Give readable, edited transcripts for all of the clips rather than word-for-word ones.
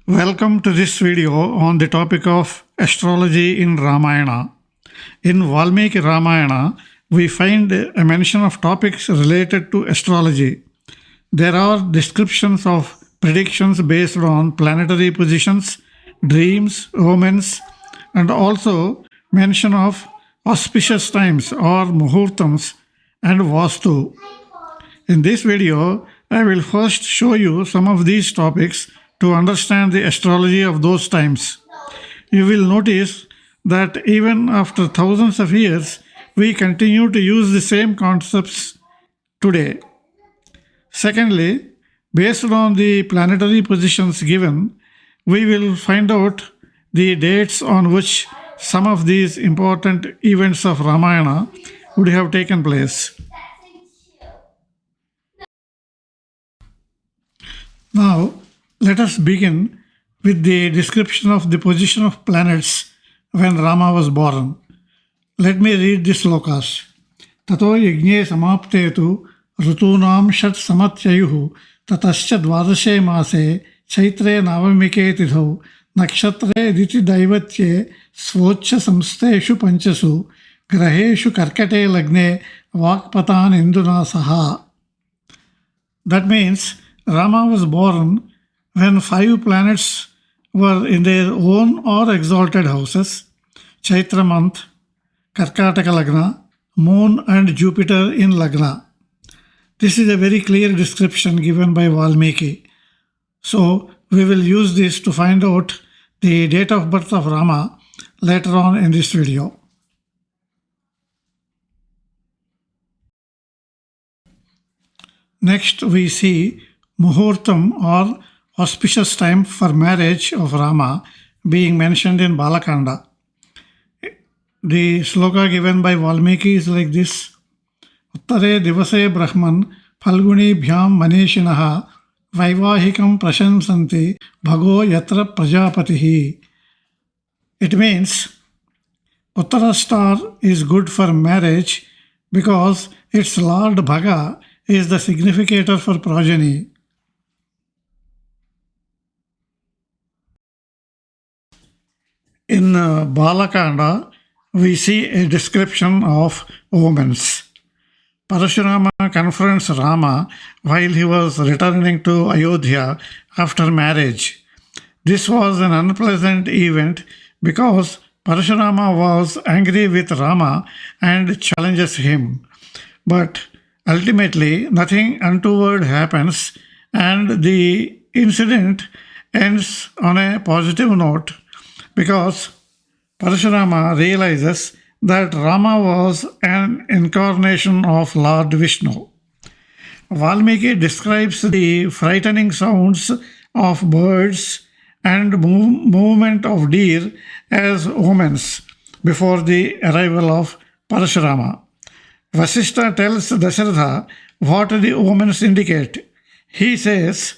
Welcome to this video on the topic of astrology in Ramayana. In Valmiki Ramayana, we find a mention of topics related to astrology. There are descriptions of predictions based on planetary positions, dreams, omens, and also mention of auspicious times or muhurtams and vastu. In this video, I will first show you some of these topics to understand the astrology of those times. You will notice that even after thousands of years, we continue to use the same concepts today. Secondly, based on the planetary positions given, we will find out the dates on which some of these important events of Ramayana would have taken place. Now, let us begin with the description of the position of planets when Rama was born. Let me read the slokas. Tato yagne samapte tu ऋतूनां षट् समत्ययुः ततश्च द्वादशे मासे चैत्रे नवमिके तिथौ नक्षत्रे दिति दैवत्ये स्वोच्च संस्थेषु पंचसु ग्रहेषु कर्कटे लग्ने वाक्पतान् इन्दुना सह. That means Rama was born when 5 planets were in their own or exalted houses: Chaitra month, Karkataka Lagna, Moon and Jupiter in Lagna. This is a very clear description given by Valmiki. So we will use this to find out the date of birth of Rama later on in this video. Next we see Muhurtam or auspicious time for marriage of Rama being mentioned in Balakanda. The sloka given by Valmiki is like this. Uttare divase brahman falguni bhyam manishinaha vaivahikam prashansanti bhago yatra prajapatihi. It means Uttara star is good for marriage because its Lord Bhaga is the significator for progeny. In Balakanda, we see a description of omens. Parashurama confronts Rama while he was returning to Ayodhya after marriage. This was an unpleasant event because Parashurama was angry with Rama and challenges him. But ultimately, nothing untoward happens and the incident ends on a positive note because Parashurama realizes that Rama was an incarnation of Lord Vishnu. Valmiki describes the frightening sounds of birds and movement of deer as omens before the arrival of Parashurama. Vasishtha tells Dasharatha what the omens indicate. He says,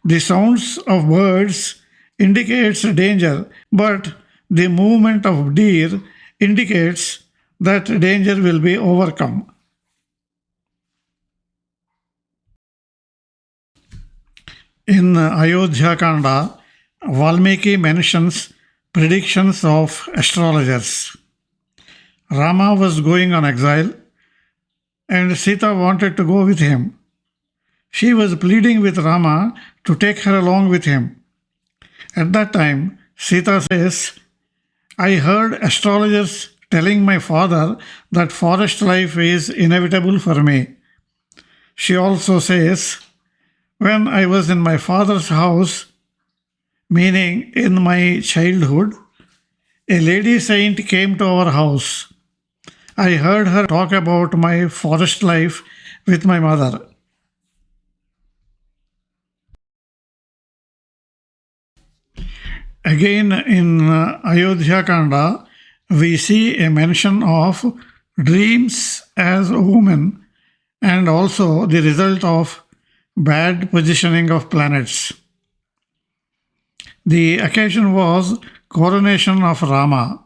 the sounds of birds indicates danger, but the movement of deer indicates that danger will be overcome. In Ayodhya Kanda, Valmiki mentions predictions of astrologers. Rama was going on exile and Sita wanted to go with him. She was pleading with Rama to take her along with him. At that time, Sita says, I heard astrologers telling my father that forest life is inevitable for me. She also says, when I was in my father's house, meaning in my childhood, a lady saint came to our house. I heard her talk about my forest life with my mother. Again, in Ayodhya Kanda, we see a mention of dreams as omen and also the result of bad positioning of planets. The occasion was coronation of Rama.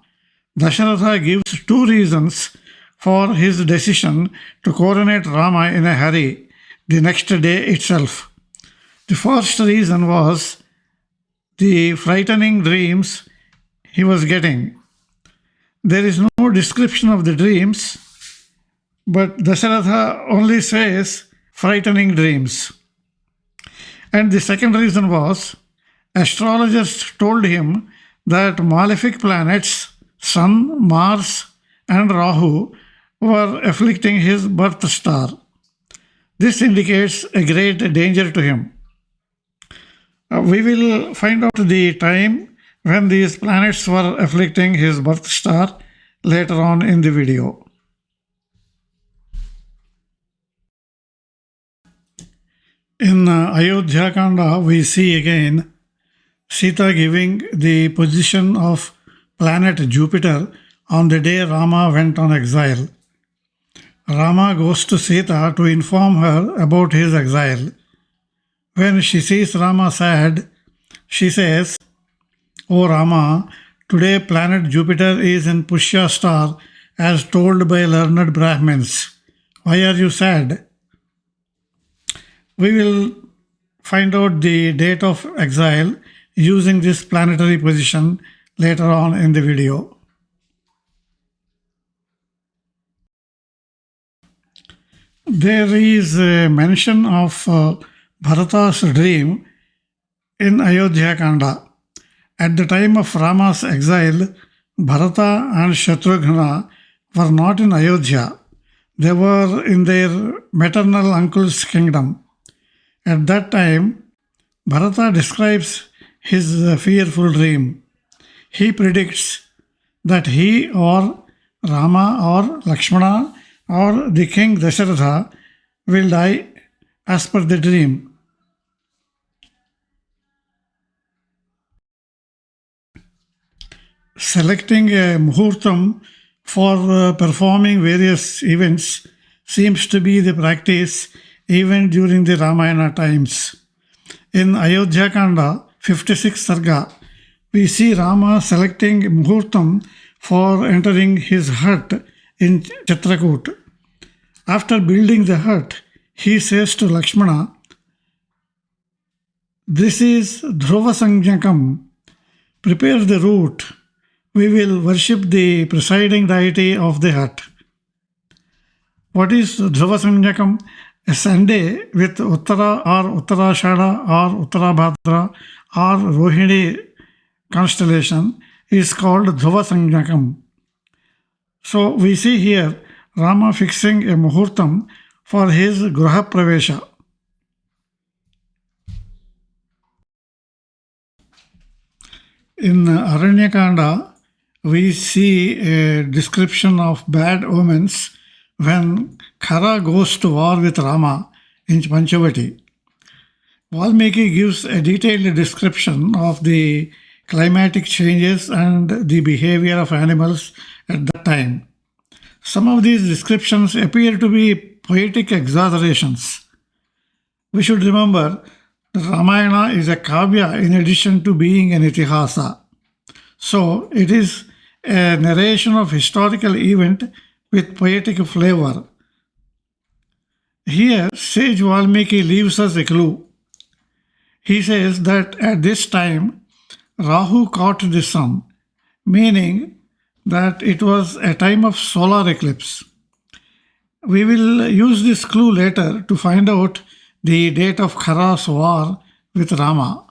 Dasharatha gives 2 reasons for his decision to coronate Rama in a hurry the next day itself. The first reason was the frightening dreams he was getting. There is no description of the dreams, but Dasharatha only says frightening dreams. And the second reason was astrologers told him that malefic planets, Sun, Mars, and Rahu, were afflicting his birth star. This indicates a great danger to him. We will find out the time when these planets were afflicting his birth star later on in the video. In Ayodhya Kanda, we see again Sita giving the position of planet Jupiter on the day Rama went on exile. Rama goes to Sita to inform her about his exile. When she sees Rama sad, she says, "O Rama, today planet Jupiter is in Pushya star as told by learned Brahmins. Why are you sad?" We will find out the date of exile using this planetary position later on in the video. There is a mention of Bharata's dream in Ayodhya Kanda. At the time of Rama's exile, Bharata and Shatrughna were not in Ayodhya. They were in their maternal uncle's kingdom. At that time, Bharata describes his fearful dream. He predicts that he or Rama or Lakshmana or the king Dasharatha will die as per the dream. Selecting a muhurtam for performing various events seems to be the practice even during the Ramayana times. In Ayodhya Kanda 56 Sarga, we see Rama selecting muhurtam for entering his hut in Chitrakoot. After building the hut, he says to Lakshmana, "This is Dhruva Sanjnakam. Prepare the route. We will worship the presiding deity of the hut." What is Dhruva Sanjnakam? A Sunday with Uttara or Uttarashada or Uttarabhadra or Rohini constellation is called Dhruva Sanjnakam. So we see here Rama fixing a muhurtam for his Graha Pravesha. In Aranyakanda, we see a description of bad omens when Khara goes to war with Rama in Panchavati. Valmiki gives a detailed description of the climatic changes and the behavior of animals at that time. Some of these descriptions appear to be poetic exaggerations. We should remember that Ramayana is a kavya in addition to being an itihasa. So it is a narration of historical event with poetic flavor. Here, sage Valmiki leaves us a clue. He says that at this time, Rahu caught the sun, meaning that it was a time of solar eclipse. We will use this clue later to find out the date of Khara's war with Rama.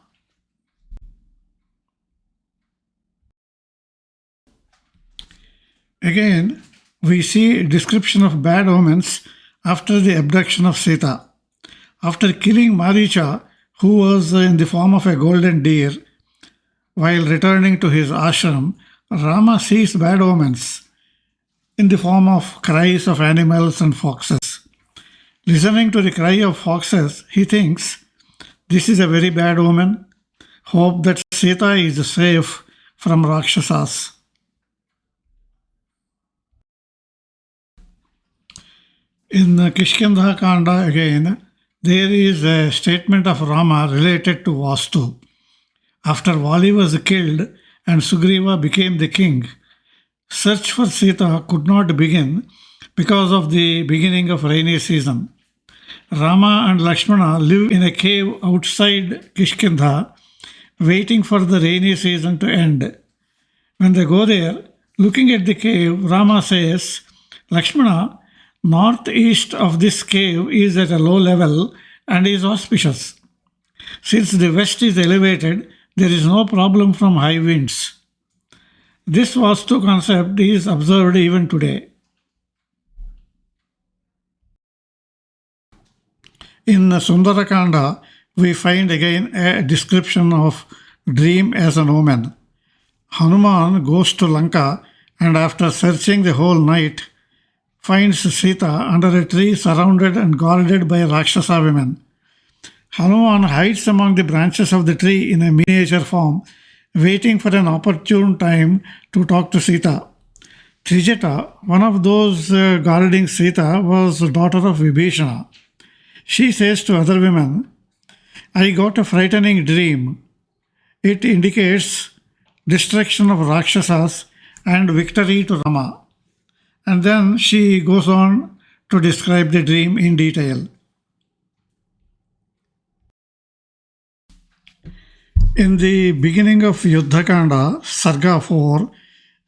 Again, we see a description of bad omens after the abduction of Sita. After killing Maricha, who was in the form of a golden deer, while returning to his ashram, Rama sees bad omens in the form of cries of animals and foxes. Listening to the cry of foxes, he thinks, "This is a very bad omen. Hope that Sita is safe from Rakshasas." In Kishkindha Kanda again, there is a statement of Rama related to Vastu. After Vali was killed and Sugriva became the king, search for Sita could not begin because of the beginning of rainy season. Rama and Lakshmana live in a cave outside Kishkindha waiting for the rainy season to end. When they go there, looking at the cave, Rama says, Lakshmana, northeast of this cave is at a low level and is auspicious. Since the west is elevated, there is no problem from high winds. This Vastu concept is observed even today. In Sundarakanda, we find again a description of dream as an omen. Hanuman goes to Lanka and after searching the whole night, finds Sita under a tree surrounded and guarded by Rakshasa women. Hanuman hides among the branches of the tree in a miniature form, waiting for an opportune time to talk to Sita. Trijata, one of those guarding Sita, was the daughter of Vibhishana. She says to other women, I got a frightening dream. It indicates destruction of Rakshasas and victory to Rama. And then she goes on to describe the dream in detail. In the beginning of Yuddhakanda, Sarga 4,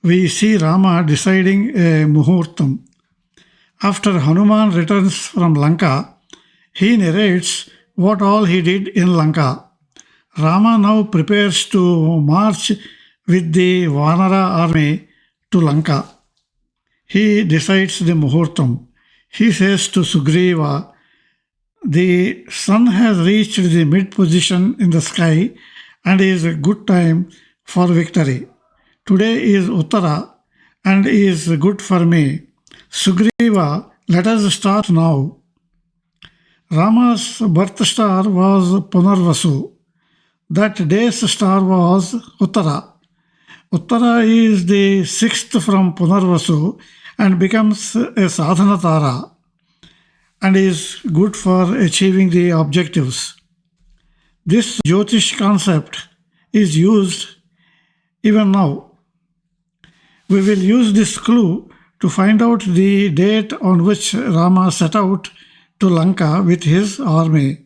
we see Rama deciding a muhurtam. After Hanuman returns from Lanka, he narrates what all he did in Lanka. Rama now prepares to march with the Vanara army to Lanka. He decides the muhurtam. He says to Sugriva, the sun has reached the mid position in the sky and is a good time for victory. Today is Uttara and is good for me. Sugriva, let us start now. Rama's birth star was Punarvasu. That day's star was Uttara. Uttara is the sixth from Punarvasu and becomes a sadhana tara and is good for achieving the objectives. This Jyotish concept is used even now. We will use this clue to find out the date on which Rama set out to Lanka with his army.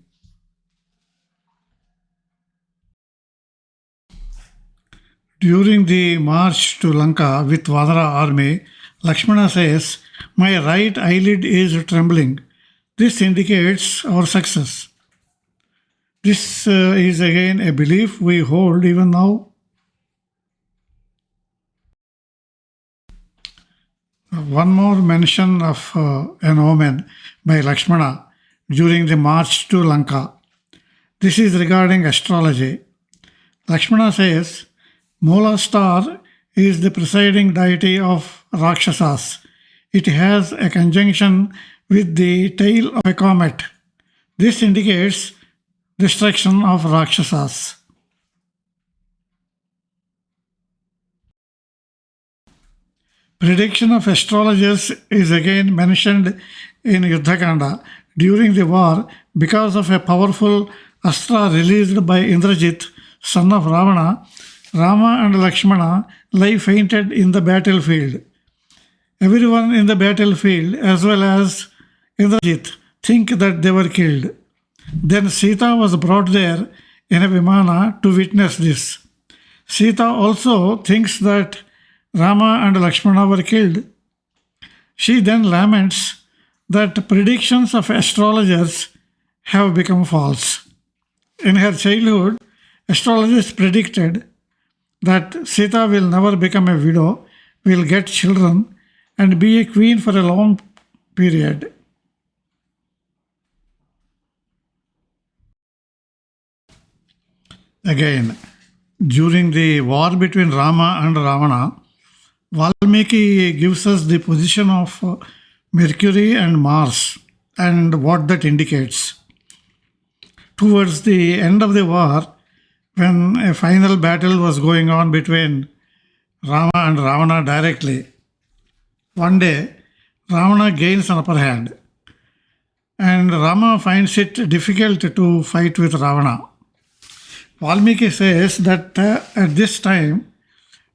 During the march to Lanka with Vanara army, Lakshmana says, my right eyelid is trembling. This indicates our success. This is again a belief we hold even now. One more mention of an omen by Lakshmana during the march to Lanka. This is regarding astrology. Lakshmana says, Moola star is the presiding deity of Rakshasas. It has a conjunction with the tail of a comet. This indicates destruction of Rakshasas. Prediction of astrologers is again mentioned in Yuddhakanda. During the war, because of a powerful astra released by Indrajit, son of Ravana, Rama and Lakshmana lie fainted in the battlefield. Everyone in the battlefield, as well as Indrajit, think that they were killed. Then Sita was brought there in a Vimana to witness this. Sita also thinks that Rama and Lakshmana were killed. She then laments that predictions of astrologers have become false. In her childhood, astrologers predicted that Sita will never become a widow, will get children, and be a queen for a long period. Again, during the war between Rama and Ravana, Valmiki gives us the position of Mercury and Mars and what that indicates. Towards the end of the war, when a final battle was going on between Rama and Ravana directly, one day Ravana gains an upper hand and Rama finds it difficult to fight with Ravana. Valmiki says that at this time,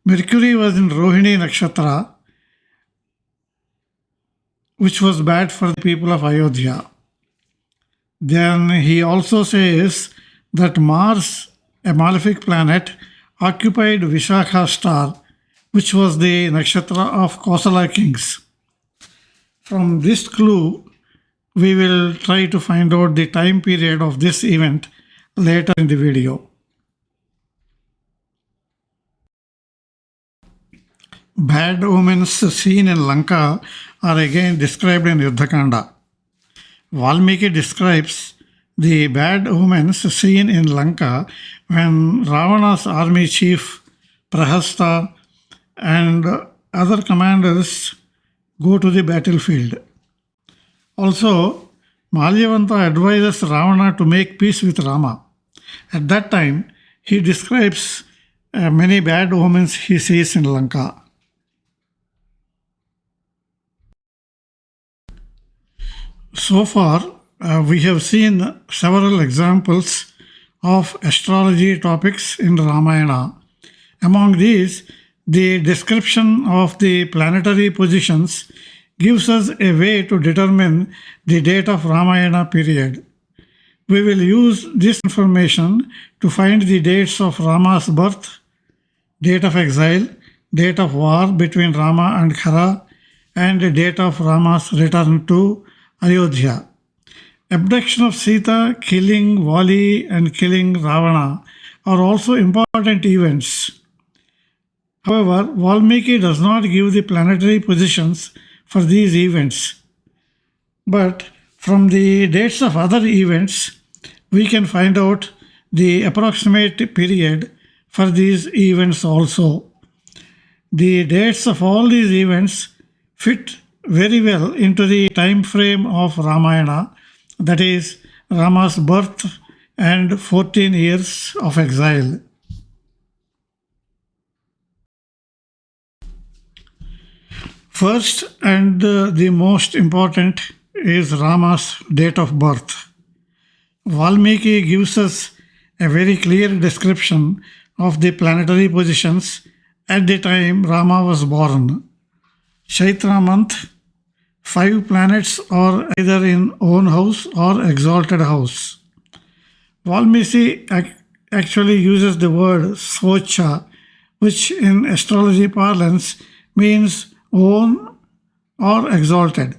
Mercury was in Rohini Nakshatra, which was bad for the people of Ayodhya. Then he also says that Mars a malefic planet, occupied Vishakha star, which was the nakshatra of Kosala kings. From this clue, we will try to find out the time period of this event later in the video. Bad omens seen in Lanka are again described in Yuddhakanda. Valmiki describes the bad omens seen in Lanka when Ravana's army chief Prahasta and other commanders go to the battlefield. Also, Malyavanta advises Ravana to make peace with Rama. At that time, he describes many bad omens he sees in Lanka. So far, we have seen several examples of astrology topics in Ramayana. Among these, the description of the planetary positions gives us a way to determine the date of Ramayana period. We will use this information to find the dates of Rama's birth, date of exile, date of war between Rama and Khara, and the date of Rama's return to Ayodhya. Abduction of Sita, killing Vali, and killing Ravana are also important events. However, Valmiki does not give the planetary positions for these events. But from the dates of other events, we can find out the approximate period for these events also. The dates of all these events fit very well into the time frame of Ramayana, that is, Rama's birth and 14 years of exile. First and the most important is Rama's date of birth. Valmiki gives us a very clear description of the planetary positions at the time Rama was born. Chaitra month, 5 planets are either in own house or exalted house. Valmiki actually uses the word Svocha, which in astrology parlance means own or exalted.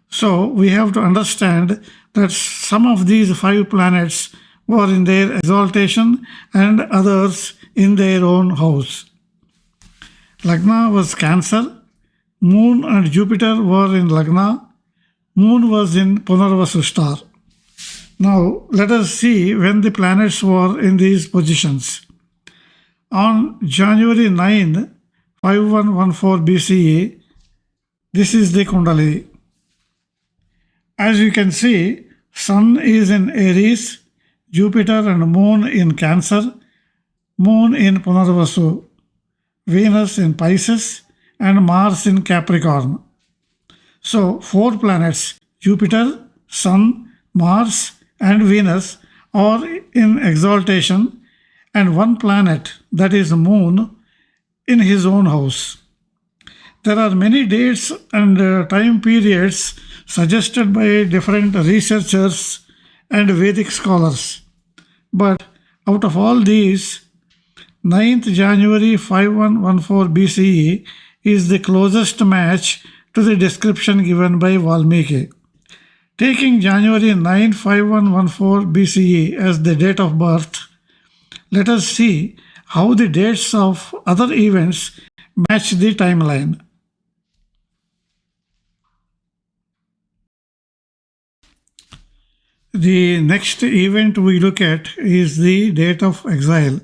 So we have to understand that some of these 5 planets were in their exaltation and others in their own house. Lagna was Cancer. Moon and Jupiter were in Lagna. Moon was in Punarvasu star. Now let us see when the planets were in these positions. On January 9, 5114 BCE, this is the Kundalini. As you can see, Sun is in Aries, Jupiter and Moon in Cancer, Moon in Punarvasu, Venus in Pisces, and Mars in Capricorn. So 4 planets, Jupiter, Sun, Mars, and Venus, are in exaltation, and 1 planet, that is Moon, in his own house. There are many dates and time periods suggested by different researchers and Vedic scholars. But out of all these, 9th January 5114 BCE is the closest match to the description given by Valmiki. Taking January 9, 5114 BCE as the date of birth, let us see how the dates of other events match the timeline. The next event we look at is the date of exile.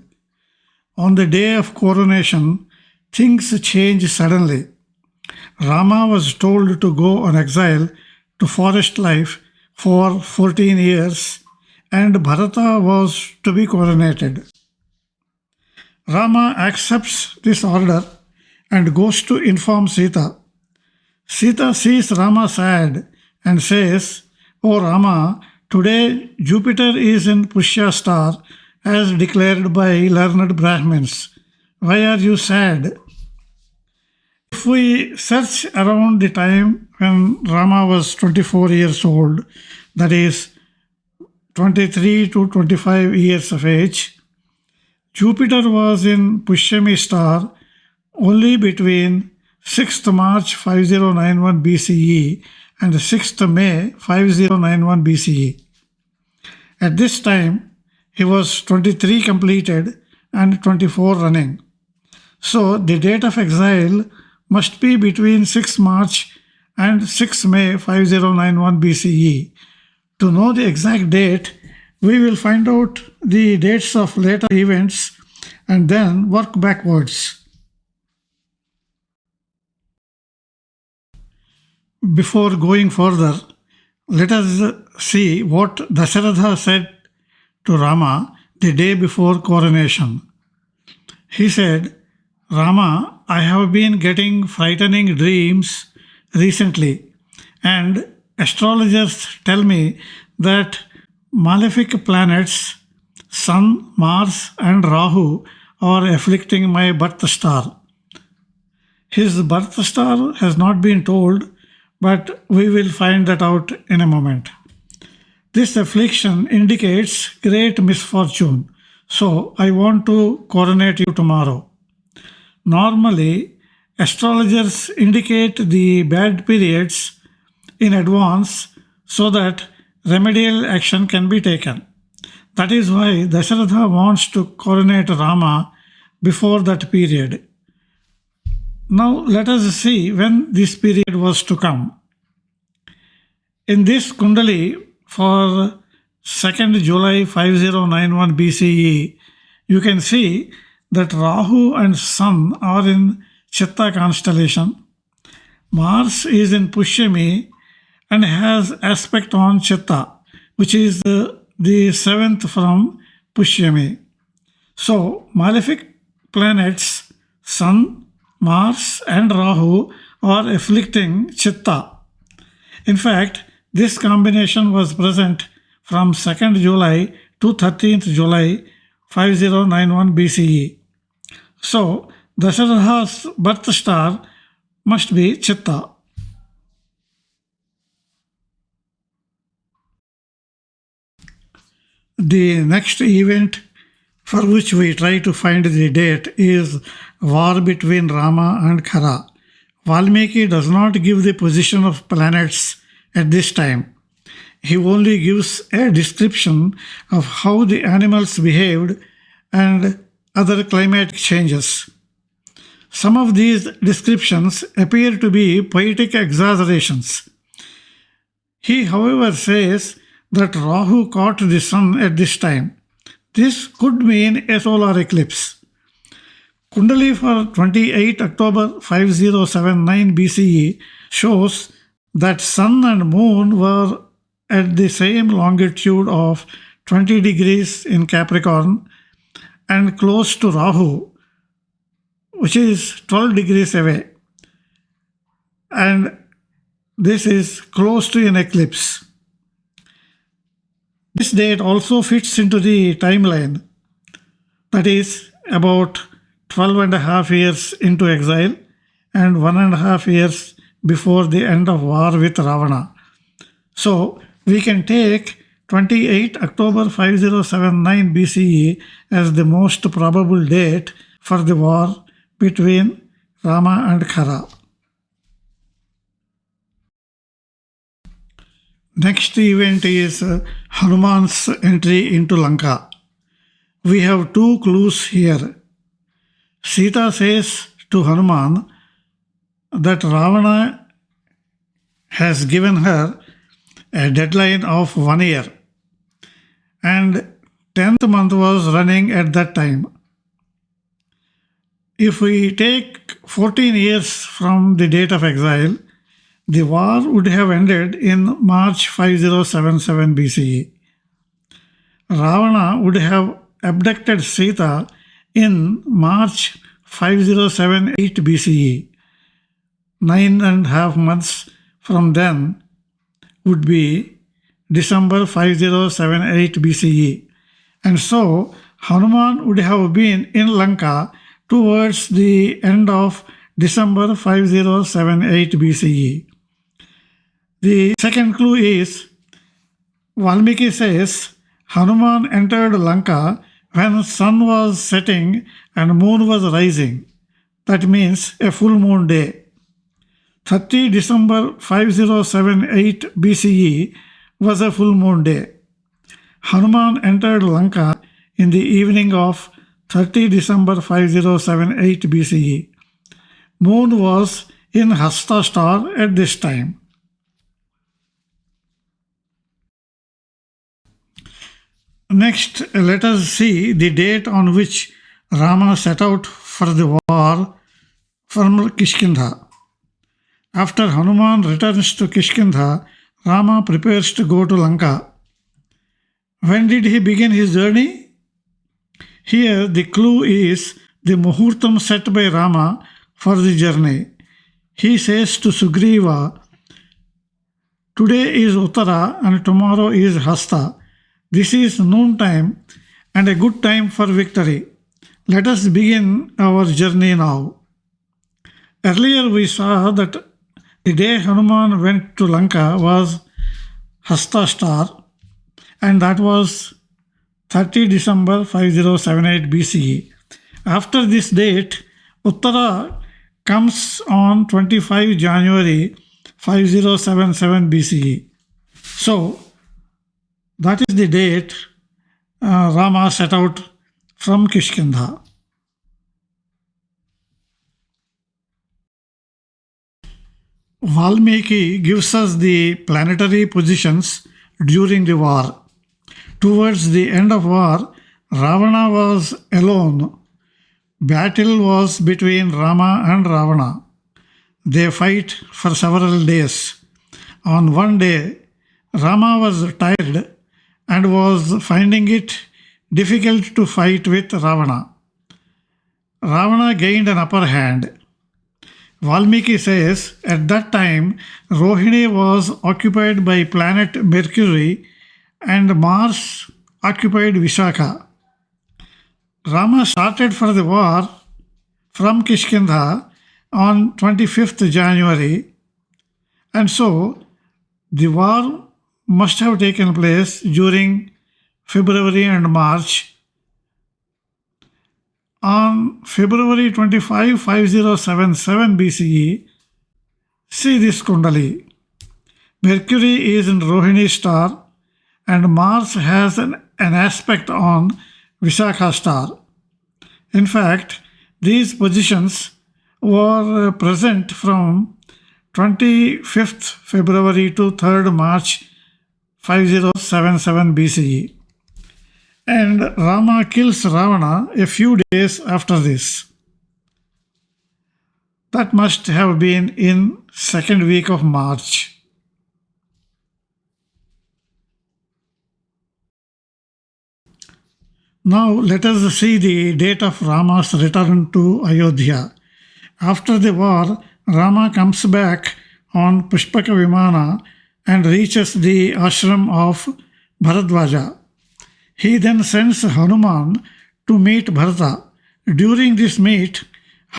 On the day of coronation, things change suddenly. Rama was told to go on exile to forest life for 14 years, and Bharata was to be coronated. Rama accepts this order and goes to inform Sita. Sita sees Rama sad and says, "O Rama, today Jupiter is in Pushya star as declared by learned Brahmins. Why are you sad?" If we search around the time when Rama was 24 years old, that is 23 to 25 years of age, Jupiter was in Pushyami star only between 6th March 5091 BCE and 6th May 5091 BCE. At this time, he was 23 completed and 24 running. So the date of exile must be between 6 March and 6 May 5091 BCE. To know the exact date, we will find out the dates of later events and then work backwards. Before going further, let us see what Dasharatha said to Rama the day before coronation. He said, Rama, I have been getting frightening dreams recently, and astrologers tell me that malefic planets, Sun, Mars, and Rahu, are afflicting my birth star. His birth star has not been told, but we will find that out in a moment. This affliction indicates great misfortune, so I want to coronate you tomorrow. Normally, astrologers indicate the bad periods in advance so that remedial action can be taken. That is why Dasharatha wants to coronate Rama before that period. Now let us see when this period was to come. In this Kundali for 2nd July 5091 BCE, you can see that Rahu and Sun are in Chitta constellation. Mars is in Pushyami and has aspect on Chitta, which is the seventh from Pushyami. So, malefic planets Sun, Mars and Rahu are afflicting Chitta. In fact, this combination was present from 2nd July to 13th July 5091 BCE. So, Dasharatha's birth star must be Chitta. The next event for which we try to find the date is war between Rama and Khara. Valmiki does not give the position of planets at this time. He only gives a description of how the animals behaved and other climatic changes. Some of these descriptions appear to be poetic exaggerations. He, however, says that Rahu caught the sun at this time. This could mean a solar eclipse. Kundali for 28 October 5079 BCE shows that sun and moon were at the same longitude of 20 degrees in Capricorn and close to Rahu, which is 12 degrees away. And this is close to an eclipse. This date also fits into the timeline, that is about 12 and a half years into exile and 1.5 years before the end of war with Ravana. So we can take 28 October 5079 BCE as the most probable date for the war between Rama and Khara. Next event is Hanuman's entry into Lanka. We have two clues here. Sita says to Hanuman that Ravana has given her a deadline of 1 year, and 10th month was running at that time. If we take 14 years from the date of exile, the war would have ended in March 5077 BCE. Ravana would have abducted Sita in March 5078 BCE. 9.5 months from then would be December 5078 BCE. And so Hanuman would have been in Lanka towards the end of December 5078 BCE. The second clue is Valmiki says Hanuman entered Lanka when sun was setting and moon was rising. That means a full moon day. 30 December 5078 BCE was a full moon day. Hanuman entered Lanka in the evening of 30 December 5078 BCE. Moon was in Hasta star at this time. Next, let us see the date on which Rama set out for the war from Kishkindha. After Hanuman returns to Kishkindha, Rama prepares to go to Lanka. When did he begin his journey? Here the clue is the muhurtam set by Rama for the journey. He says to Sugriva, "Today is Uttara and tomorrow is Hasta. This is noontime and a good time for victory. Let us begin our journey now." Earlier we saw that the day Hanuman went to Lanka was Hasta star, and that was 30 December 5078 BCE. After this date, Uttara comes on 25 January 5077 BCE. So, that is the date Rama set out from Kishkindha. Valmiki gives us the planetary positions during the war. Towards the end of war, Ravana was alone. Battle was between Rama and Ravana. They fight for several days. On one day, Rama was tired and was finding it difficult to fight with Ravana. Ravana gained an upper hand. Valmiki says at that time Rohini was occupied by planet Mercury and Mars occupied Vishaka. Rama started for the war from Kishkindha on 25th January, and so the war must have taken place during February and March. On February 25, 5077 BCE, see this Kundali. Mercury is in Rohini star and Mars has an aspect on Vishakha star. In fact, these positions were present from 25th February to 3rd March 5077 BCE. And Rama kills Ravana a few days after this. That must have been in second week of March. Now let us see the date of Rama's return to Ayodhya. After the war, Rama comes back on Pushpaka Vimana and reaches the ashram of Bharadwaja. He then sends Hanuman to meet Bharata. During this meet,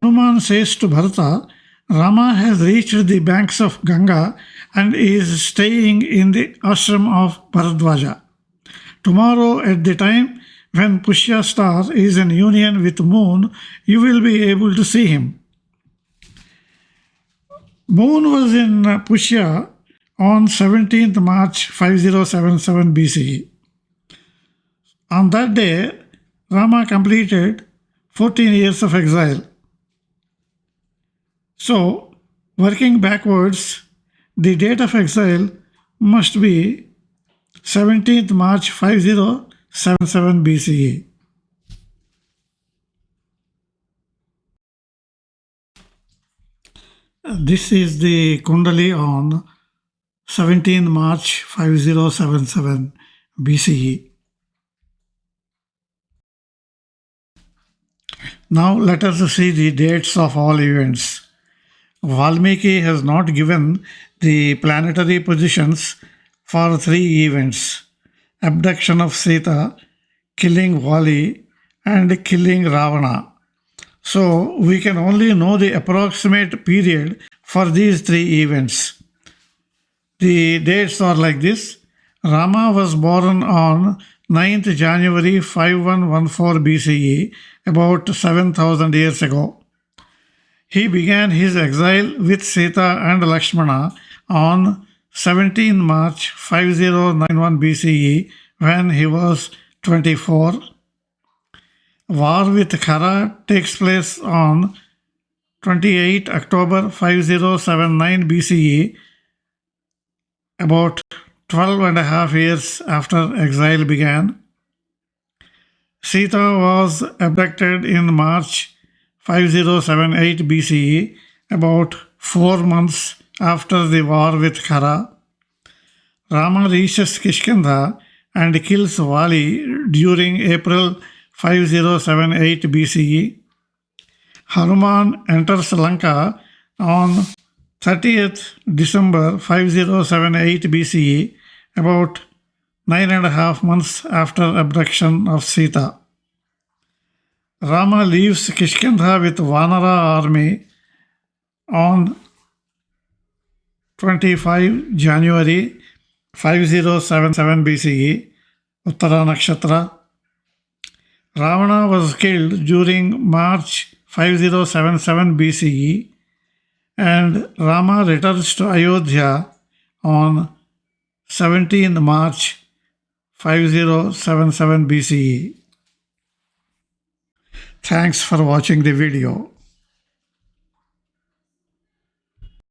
Hanuman says to Bharata, Rama has reached the banks of Ganga and is staying in the ashram of Bharadwaja. Tomorrow at the time when Pushya star is in union with moon, you will be able to see him. Moon was in Pushya on 17th March 5077 BCE. On that day, Rama completed 14 years of exile. So, working backwards, the date of exile must be 17th March 5077 BCE. This is the Kundali on 17th March 5077 BCE. Now let us see the dates of all events. Valmiki has not given the planetary positions for 3 events: abduction of Sita, killing Vali, and killing Ravana. So we can only know the approximate period for these 3 events. The dates are like this. Rama was born on 9th January 5114 BCE, about 7,000 years ago. He began his exile with Sita and Lakshmana on 17 March 5091 BCE when he was 24. War with Khara takes place on 28 October 5079 BCE, about 12 and a half years after exile began. Sita was abducted in March 5078 BCE, about 4 months after the war with Khara. Rama reaches Kishkindha and kills Vali during April 5078 BCE. Hanuman enters Lanka on 30th December 5078 BCE, about 9.5 months after abduction of Sita. Rama leaves Kishkindha with Vanara army on 25 January 5077 BCE, Uttara Nakshatra. Ravana was killed during March 5077 BCE, and Rama returns to Ayodhya on 17 March 5077 BCE. Thanks for watching the video.